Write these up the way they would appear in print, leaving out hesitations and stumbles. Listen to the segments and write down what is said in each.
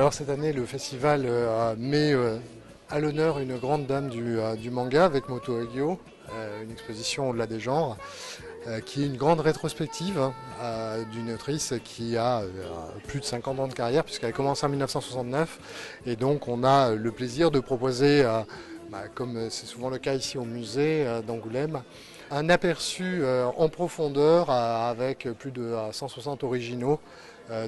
Alors cette année, le festival met à l'honneur une grande dame du manga avec Moto Hagio, une exposition au-delà des genres, qui est une grande rétrospective d'une autrice qui a plus de 50 ans de carrière puisqu'elle a commencé en 1969. Et donc on a le plaisir de proposer, comme c'est souvent le cas ici au musée d'Angoulême, un aperçu en profondeur avec plus de 160 originaux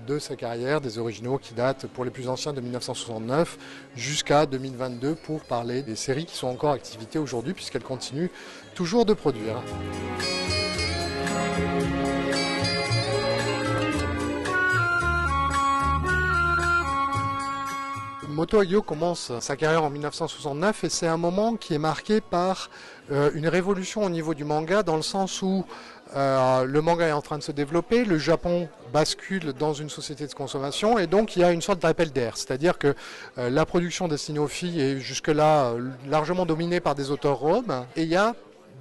de sa carrière, des originaux qui datent pour les plus anciens de 1969 jusqu'à 2022 pour parler des séries qui sont encore en activité aujourd'hui puisqu'elles continuent toujours de produire. Moto Hagio commence sa carrière en 1969 et c'est un moment qui est marqué par une révolution au niveau du manga dans le sens où le manga est en train de se développer, le Japon bascule dans une société de consommation et donc il y a une sorte d'appel d'air, c'est-à-dire que la production destinée aux filles est jusque-là largement dominée par des auteurs hommes et il y a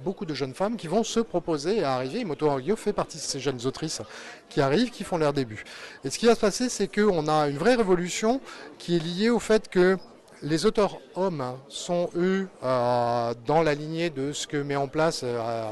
beaucoup de jeunes femmes qui vont se proposer à arriver. Moto Hagio fait partie de ces jeunes autrices qui arrivent, qui font leur début. Et ce qui va se passer, c'est qu'on a une vraie révolution qui est liée au fait que les auteurs hommes sont, eux, dans la lignée de ce que met en place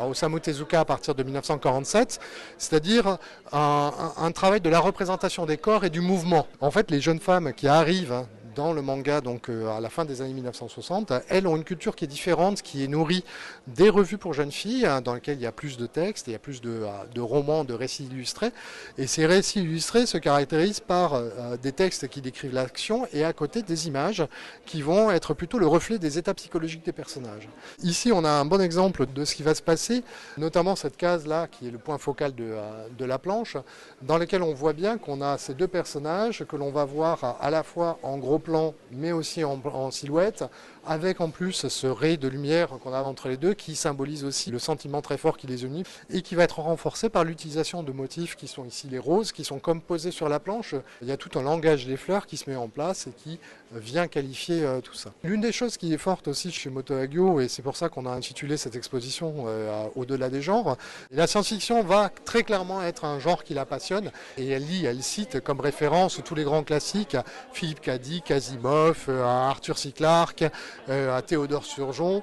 Osamu Tezuka à partir de 1947, c'est-à-dire un travail de la représentation des corps et du mouvement. En fait, les jeunes femmes qui arrivent dans le manga, donc à la fin des années 1960, elles ont une culture qui est différente, qui est nourrie des revues pour jeunes filles, dans lesquelles il y a plus de textes, il y a plus de romans, de récits illustrés. Et ces récits illustrés se caractérisent par des textes qui décrivent l'action et à côté des images qui vont être plutôt le reflet des états psychologiques des personnages. Ici, on a un bon exemple de ce qui va se passer, notamment cette case-là, qui est le point focal de la planche, dans laquelle on voit bien qu'on a ces deux personnages que l'on va voir à la fois en gros plan, mais aussi en silhouette, avec en plus ce ray de lumière qu'on a entre les deux qui symbolise aussi le sentiment très fort qui les unit et qui va être renforcé par l'utilisation de motifs qui sont ici les roses, qui sont comme posés sur la planche. Il y a tout un langage des fleurs qui se met en place et qui vient qualifier tout ça. L'une des choses qui est forte aussi chez Moto Hagio, et c'est pour ça qu'on a intitulé cette exposition Au-delà des genres, la science-fiction va très clairement être un genre qui la passionne et elle cite comme référence tous les grands classiques, Philippe K. Dick, Asimov, Arthur C. Clarke, à Théodore Sturgeon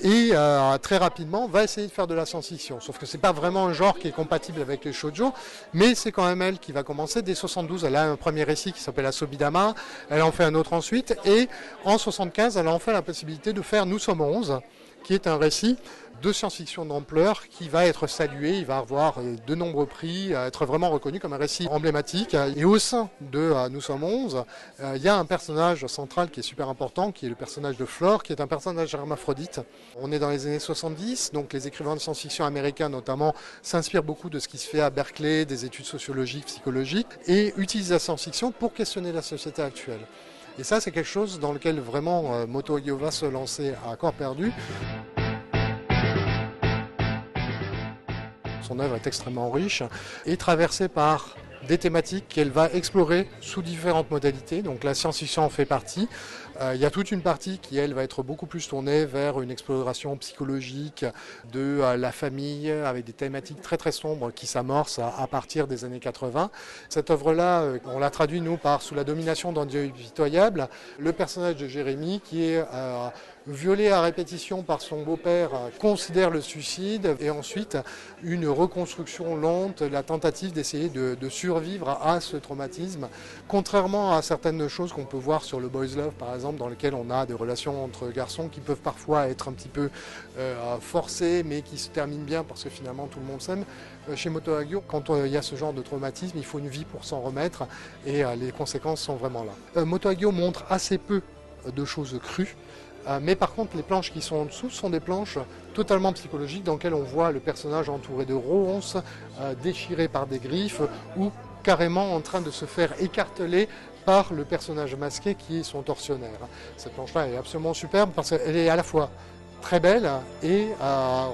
et très rapidement va essayer de faire de la science-fiction. Sauf que c'est pas vraiment un genre qui est compatible avec les shoujo, mais c'est quand même elle qui va commencer. Dès 72, elle a un premier récit qui s'appelle Asobidama, elle en fait un autre ensuite et en 75, elle a enfin la possibilité de faire Nous sommes 11, qui est un récit de science-fiction d'ampleur qui va être salué, il va avoir de nombreux prix, être vraiment reconnu comme un récit emblématique. Et au sein de Nous sommes 11, il y a un personnage central qui est super important, qui est le personnage de Flore, qui est un personnage hermaphrodite. On est dans les années 70, donc les écrivains de science-fiction américains notamment s'inspirent beaucoup de ce qui se fait à Berkeley, des études sociologiques, psychologiques, et utilisent la science-fiction pour questionner la société actuelle. Et ça, c'est quelque chose dans lequel vraiment Moto Hagio va se lancer à corps perdu. Son œuvre est extrêmement riche et traversée par des thématiques qu'elle va explorer sous différentes modalités. Donc la science-fiction en fait partie. Il y a toute une partie qui, elle, va être beaucoup plus tournée vers une exploration psychologique de la famille, avec des thématiques très très sombres qui s'amorcent à partir des années 80. Cette œuvre-là, on l'a traduit, nous, par Sous la domination d'un Dieu impitoyable. Le personnage de Jérémie, qui est violé à répétition par son beau-père, considère le suicide et ensuite une reconstruction lente, la tentative d'essayer de survivre à ce traumatisme, contrairement à certaines choses qu'on peut voir sur le Boys Love par exemple, dans lesquelles on a des relations entre garçons qui peuvent parfois être un petit peu forcées mais qui se terminent bien parce que finalement tout le monde s'aime. Chez Moto Hagio, quand il y a ce genre de traumatisme, il faut une vie pour s'en remettre et les conséquences sont vraiment là. Moto Hagio montre assez peu de choses crues. Mais par contre, les planches qui sont en dessous sont des planches totalement psychologiques dans lesquelles on voit le personnage entouré de ronces, déchiré par des griffes ou carrément en train de se faire écarteler par le personnage masqué qui est son tortionnaire. Cette planche-là est absolument superbe parce qu'elle est à la fois très belle et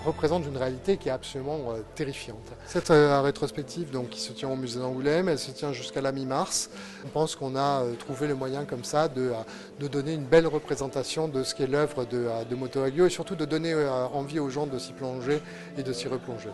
représente une réalité qui est absolument terrifiante. Cette rétrospective donc, qui se tient au musée d'Angoulême, elle se tient jusqu'à la mi-mars. Je pense qu'on a trouvé le moyen comme ça de donner une belle représentation de ce qu'est l'œuvre de Moto Hagio et surtout de donner envie aux gens de s'y plonger et de s'y replonger.